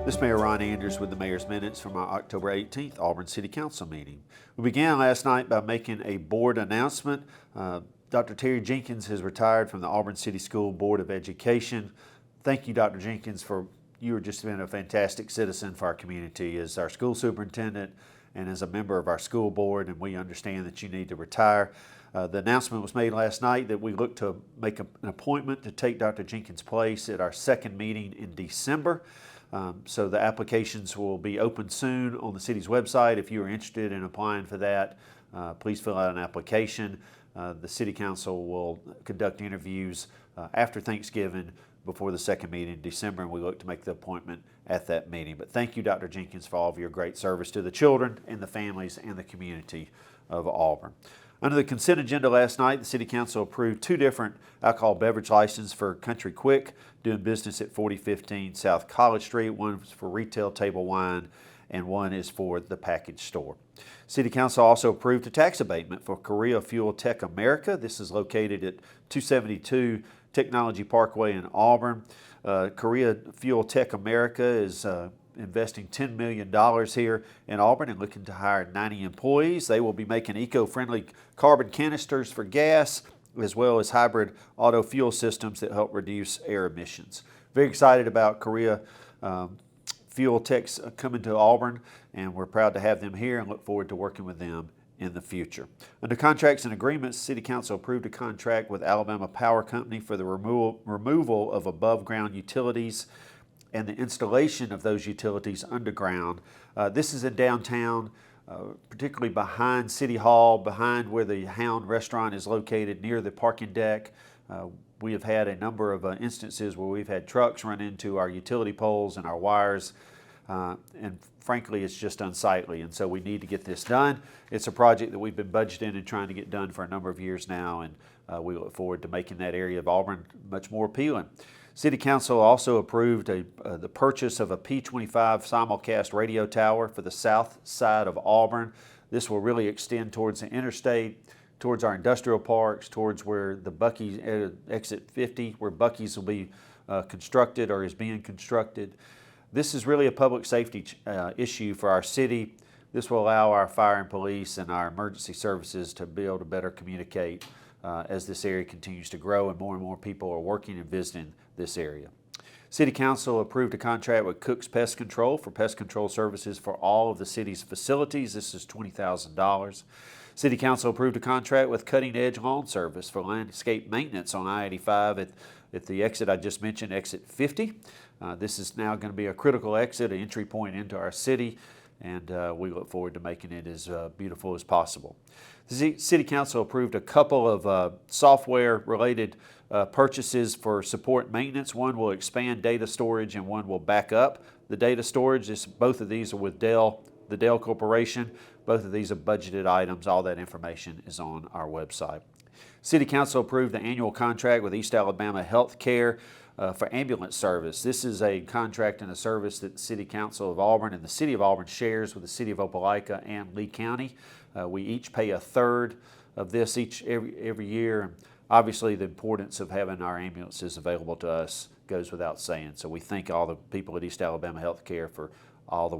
This is Mayor Ron Andrews with the Mayor's Minutes from our October 18th Auburn City Council meeting. We began last night by making a board announcement. Dr. Terry Jenkins has retired from the Auburn City School Board of Education. Thank you, Dr. Jenkins, for you have just been a fantastic citizen for our community as our school superintendent and as a member of our school board, and we understand that you need to retire. The announcement was made last night that we look to make an appointment to take Dr. Jenkins' place at our second meeting in December. So the applications will be open soon on the city's website. If you are interested in applying for that, please fill out an application. The City Council will conduct interviews after Thanksgiving before the second meeting in December, and we look to make the appointment at that meeting. But thank you, Dr. Jenkins, for all of your great service to the children and the families and the community of Auburn. Under the consent agenda last night, the City Council approved two different alcohol beverage licenses for Country Quick, doing business at 4015 South College Street. One is for retail table wine, and one is for the package store. City Council also approved a tax abatement for Korea Fuel Tech America. This is located at 272 Technology Parkway in Auburn. Korea Fuel Tech America is investing $10 million here in Auburn and looking to hire 90 employees. They will be making eco-friendly carbon canisters for gas, as well as hybrid auto fuel systems that help reduce air emissions. Very excited about Korea Fuel Tech's coming to Auburn, and we're proud to have them here and look forward to working with them in the future. Under contracts and agreements, City Council approved a contract with Alabama Power Company for the removal of above-ground utilities and the installation of those utilities underground. This is in downtown, particularly behind City Hall, behind where the Hound restaurant is located, near the parking deck. We have had a number of instances where we've had trucks run into our utility poles and our wires, and frankly, it's just unsightly, and so we need to get this done. It's a project that we've been budgeting and trying to get done for a number of years now, and we look forward to making that area of Auburn much more appealing. City Council also approved the purchase of a P25 simulcast radio tower for the south side of Auburn. This will really extend towards the interstate, towards our industrial parks, towards where the Buc-ee's exit 50, where Buc-ee's will be constructed or is being constructed. This is really a public safety issue for our city. This will allow our fire and police and our emergency services to be able to better communicate as this area continues to grow and more people are working and visiting this area. City Council approved a contract with Cook's Pest Control for pest control services for all of the city's facilities. This is $20,000. City Council approved a contract with Cutting Edge Lawn Service for landscape maintenance on I-85 at the exit I just mentioned, exit 50. This is now going to be a critical exit, an entry point into our city, and we look forward to making it as beautiful as possible. The City Council approved a couple of software-related purchases for support maintenance. One will expand data storage and one will back up the data storage. Both of these are with Dell, the Dell Corporation. Both of these are budgeted items. All that information is on our website. City Council approved the annual contract with East Alabama Health Care for ambulance service. This is a contract and a service that the City Council of Auburn and the City of Auburn shares with the City of Opelika and Lee County. We each pay a third of this every year. Obviously, the importance of having our ambulances available to us goes without saying. So we thank all the people at East Alabama Health Care for all the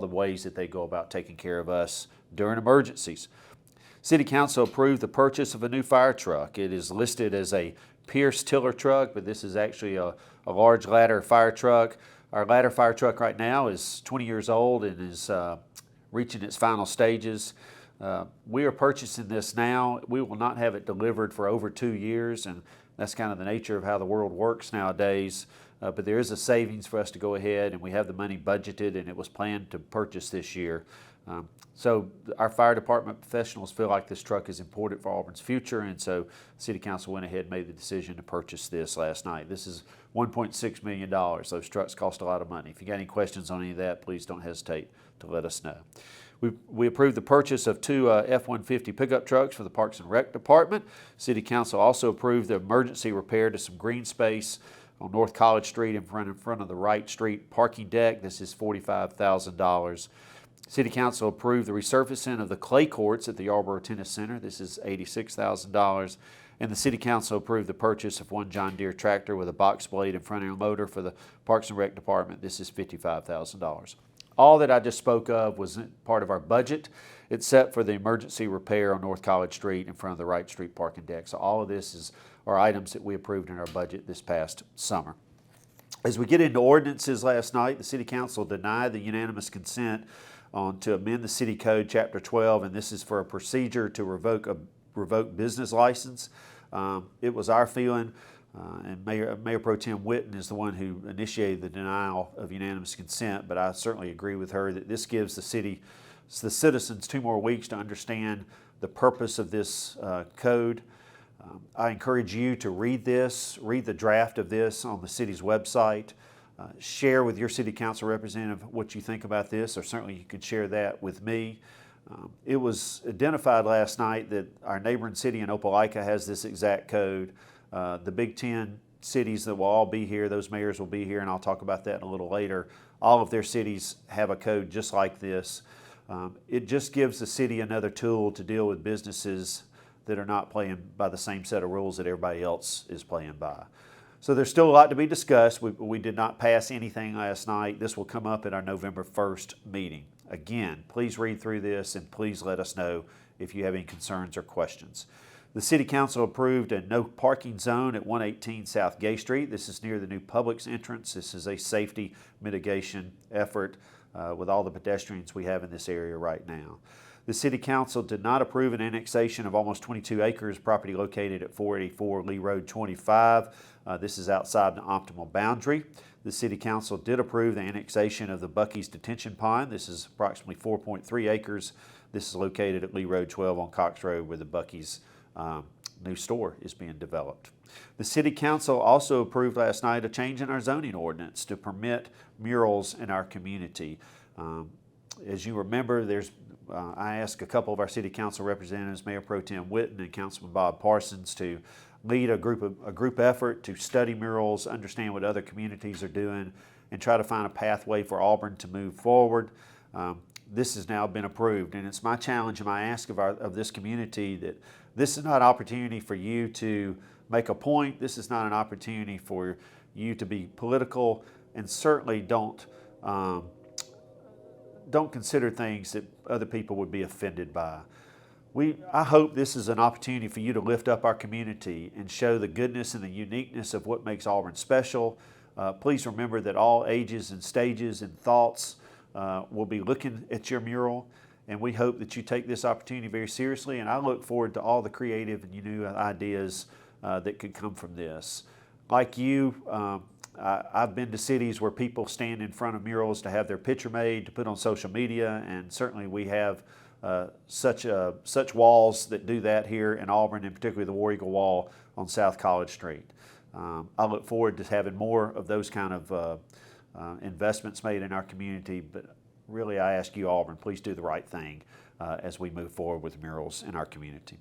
ways that they go about taking care of us during emergencies. City Council approved the purchase of a new fire truck. It is listed as a Pierce Tiller truck, but this is actually a large ladder fire truck. Our ladder fire truck right now is 20 years old and is reaching its final stages. We are purchasing this now. We will not have it delivered for over 2 years, and that's kind of the nature of how the world works nowadays. But there is a savings for us to go ahead, and we have the money budgeted, and it was planned to purchase this year. So our fire department professionals feel like this truck is important for Auburn's future, and so City Council went ahead and made the decision to purchase this last night. This is $1.6 million. Those trucks cost a lot of money. If you got any questions on any of that, please don't hesitate to let us know. We approved the purchase of two F-150 pickup trucks for the Parks and Rec Department. City Council also approved the emergency repair to some green space on North College Street in front of the Wright Street parking deck. This is $45,000. City Council approved the resurfacing of the clay courts at the Yarborough Tennis Center. This is $86,000. And the City Council approved the purchase of one John Deere tractor with a box blade and front end loader for the Parks and Rec Department. This is $55,000. All that I just spoke of was part of our budget, except for the emergency repair on North College Street in front of the Wright Street parking deck. So all of this are items that we approved in our budget this past summer. As we get into ordinances last night, the City Council denied the unanimous consent to amend the City Code, Chapter 12, and this is for a procedure to revoke business license. It was our feeling, and Mayor Pro Tem Whitten is the one who initiated the denial of unanimous consent, but I certainly agree with her that this gives the citizens 2 more weeks to understand the purpose of this code. I encourage you to read the draft of this on the city's website. Share with your City Council representative what you think about this, or certainly you could share that with me. It was identified last night that our neighboring city in Opelika has this exact code. The Big 10 cities that will all be here, those mayors will be here, and I'll talk about that in a little later. All of their cities have a code just like this. It just gives the city another tool to deal with businesses that are not playing by the same set of rules that everybody else is playing by. So there's still a lot to be discussed. We did not pass anything last night. This will come up at our November 1st meeting. Again, please read through this and please let us know if you have any concerns or questions. The City Council approved a no parking zone at 118 South Gay Street. This is near the new Publix entrance. This is a safety mitigation effort with all the pedestrians we have in this area right now. The City Council did not approve an annexation of almost 22 acres property located at 484 Lee Road 25. This is outside the optimal boundary. The City Council did approve the annexation of the Buc-ee's Detention Pond. This is approximately 4.3 acres. This is located at Lee Road 12 on Cox Road, where the Buc-ee's new store is being developed. The City Council also approved last night a change in our zoning ordinance to permit murals in our community. As you remember, I asked a couple of our City Council representatives, Mayor Pro Tem Whitten and Councilman Bob Parsons, to lead a group effort to study murals, understand what other communities are doing, and try to find a pathway for Auburn to move forward. This has now been approved, and it's my challenge and my ask of this community that this is not an opportunity for you to make a point. This is not an opportunity for you to be political, and certainly don't consider things that other people would be offended by. I hope this is an opportunity for you to lift up our community and show the goodness and the uniqueness of what makes Auburn special. Please remember that all ages and stages and thoughts will be looking at your mural, and we hope that you take this opportunity very seriously, and I look forward to all the creative and new ideas that could come from this. Like you, I've been to cities where people stand in front of murals to have their picture made, to put on social media, and certainly we have such walls that do that here in Auburn, and particularly the War Eagle Wall on South College Street. I look forward to having more of those kind of investments made in our community, but really I ask you, Auburn, please do the right thing as we move forward with murals in our community.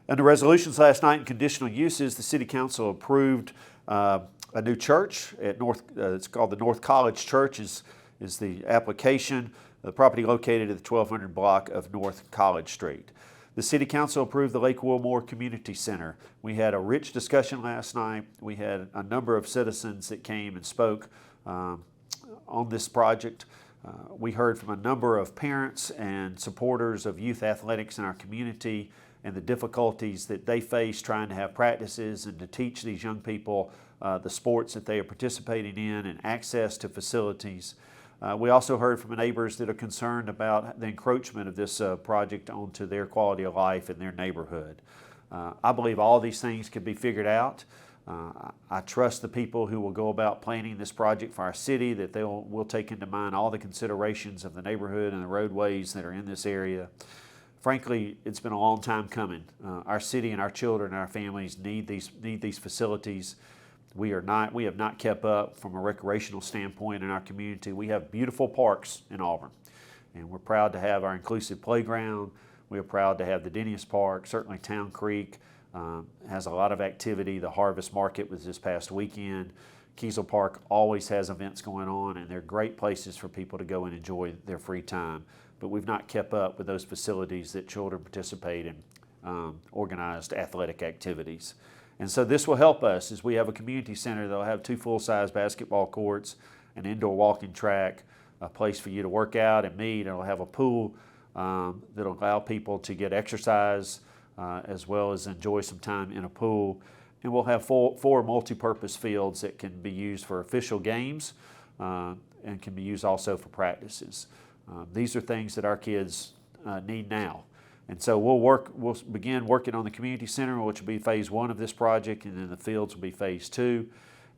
Under resolutions last night and conditional uses, the City Council approved a new church at it's called the North College Church is the application. The property located at the 1200 block of North College Street. The City Council approved the Lake Wilmore Community Center. We had a rich discussion last night. We had a number of citizens that came and spoke on this project. We heard from a number of parents and supporters of youth athletics in our community and the difficulties that they face trying to have practices and to teach these young people the sports that they are participating in and access to facilities. We also heard from neighbors that are concerned about the encroachment of this project onto their quality of life in their neighborhood. I believe all these things can be figured out. I trust the people who will go about planning this project for our city, that will take into mind all the considerations of the neighborhood and the roadways that are in this area. Frankly, it's been a long time coming. Our city and our children and our families need these facilities. We have not kept up from a recreational standpoint in our community. We have beautiful parks in Auburn, and we're proud to have our inclusive playground. We are proud to have the Dennis Park. Certainly Town Creek has a lot of activity. The Harvest Market was this past weekend. Kiesel Park always has events going on, and they're great places for people to go and enjoy their free time. But we've not kept up with those facilities that children participate in. organized athletic activities. And so this will help us as we have a community center that'll have 2 full-size basketball courts, an indoor walking track, a place for you to work out and meet. It'll have a pool that'll allow people to get exercise as well as enjoy some time in a pool. And we'll have four multi-purpose fields that can be used for official games and can be used also for practices. These are things that our kids need now. And so we'll begin working on the community center, which will be phase 1 of this project, and then the fields will be phase 2.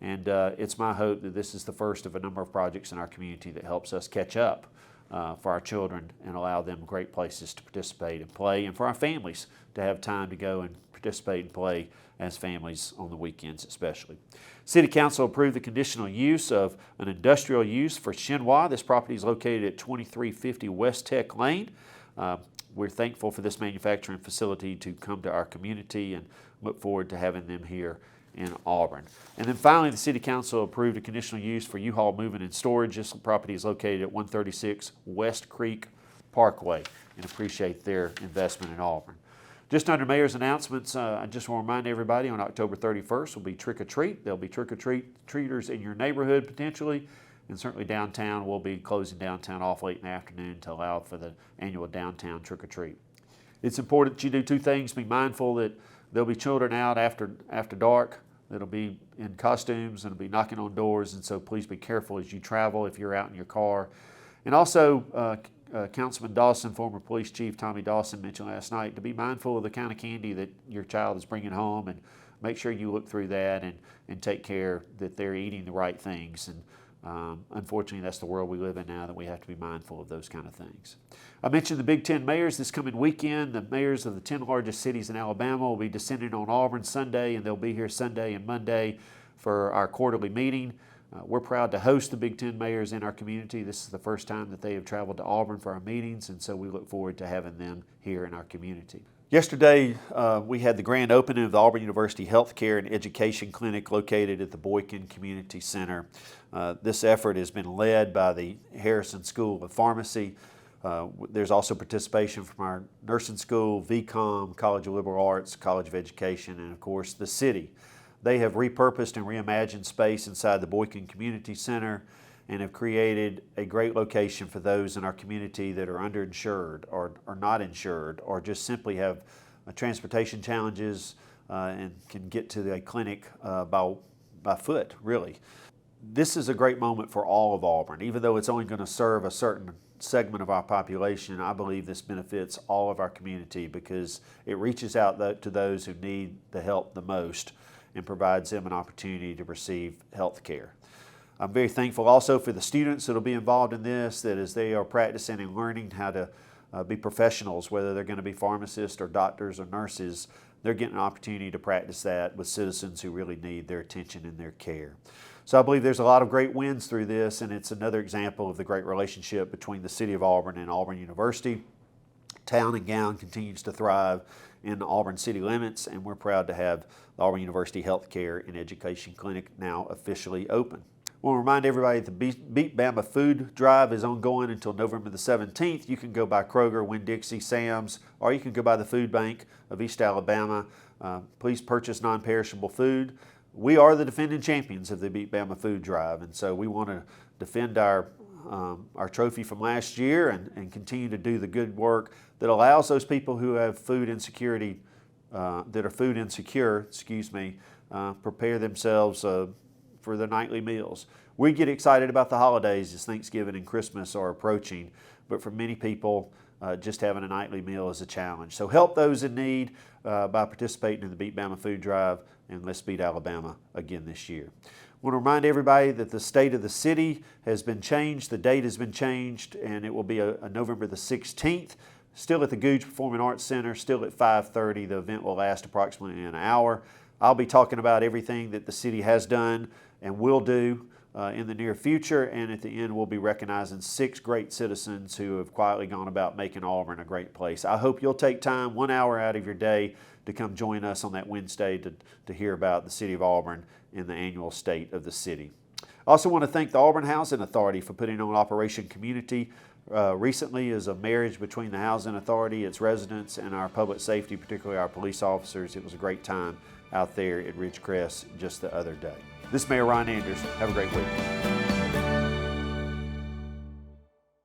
And it's my hope that this is the first of a number of projects in our community that helps us catch up for our children and allow them great places to participate and play, and for our families to have time to go and participate and play as families on the weekends especially. City Council approved the conditional use of an industrial use for Shenhua. This property is located at 2350 West Tech Lane. We're thankful for this manufacturing facility to come to our community and look forward to having them here in Auburn. And then finally, the City Council approved a conditional use for U-Haul Moving and Storage. This property is located at 136 West Creek Parkway, and appreciate their investment in Auburn. Just under Mayor's announcements, I just want to remind everybody on October 31st will be Trick or Treat. There'll be trick or treaters in your neighborhood potentially, and certainly downtown. We'll be closing downtown off late in the afternoon to allow for the annual downtown trick or treat. It's important that you do 2 things. Be mindful that there'll be children out after dark that'll be in costumes and will be knocking on doors, and so please be careful as you travel if you're out in your car. And also, Councilman Dawson, former police chief Tommy Dawson, mentioned last night to be mindful of the kind of candy that your child is bringing home, and make sure you look through that and take care that they're eating the right things. And unfortunately, that's the world we live in now, that we have to be mindful of those kind of things. I mentioned the Big Ten mayors this coming weekend. The mayors of the 10 largest cities in Alabama will be descending on Auburn Sunday, and they'll be here Sunday and Monday for our quarterly meeting. We're proud to host the Big Ten mayors in our community. This is the first time that they have traveled to Auburn for our meetings, and so we look forward to having them here in our community. Yesterday, we had the grand opening of the Auburn University Healthcare and Education Clinic located at the Boykin Community Center. This effort has been led by the Harrison School of Pharmacy. There's also participation from our nursing school, VCOM, College of Liberal Arts, College of Education, and of course the city. They have repurposed and reimagined space inside the Boykin Community Center and have created a great location for those in our community that are underinsured or not insured, or just simply have transportation challenges and can get to a clinic by foot, really. This is a great moment for all of Auburn. Even though it's only going to serve a certain segment of our population, I believe this benefits all of our community because it reaches out to those who need the help the most and provides them an opportunity to receive health care. I'm very thankful also for the students that will be involved in this, that as they are practicing and learning how to be professionals, whether they're going to be pharmacists or doctors or nurses, they're getting an opportunity to practice that with citizens who really need their attention and their care. So I believe there's a lot of great wins through this, and it's another example of the great relationship between the City of Auburn and Auburn University. Town and Gown continues to thrive in the Auburn city limits, and we're proud to have the Auburn University Healthcare and Education Clinic now officially open. I want to remind everybody that the Beat Bama Food Drive is ongoing until November the 17th. You can go by Kroger, Winn-Dixie, Sam's, or you can go by the Food Bank of East Alabama. Please purchase non-perishable food. We are the defending champions of the Beat Bama Food Drive, and so we want to defend our trophy from last year and continue to do the good work that allows those people who have food insecurity, that are food insecure, prepare themselves for their nightly meals. We get excited about the holidays as Thanksgiving and Christmas are approaching, but for many people, just having a nightly meal is a challenge. So help those in need by participating in the Beat Bama Food Drive, and let's beat Alabama again this year. I want to remind everybody that the state of the city has been changed. The date has been changed, and it will be a November the 16th. Still at the Googe Performing Arts Center, still at 5:30. The event will last approximately an hour. I'll be talking about everything that the city has done and will do in the near future, and at the end we'll be recognizing 6 great citizens who have quietly gone about making Auburn a great place. I hope you'll take time, 1 hour out of your day, to come join us on that Wednesday to hear about the City of Auburn and the annual State of the City. I also want to thank the Auburn Housing Authority for putting on Operation Community recently is a marriage between the Housing Authority, its residents, and our public safety, particularly our police officers. It was a great time out there at Ridgecrest just the other day. This is Mayor Ron Anders. Have a great week.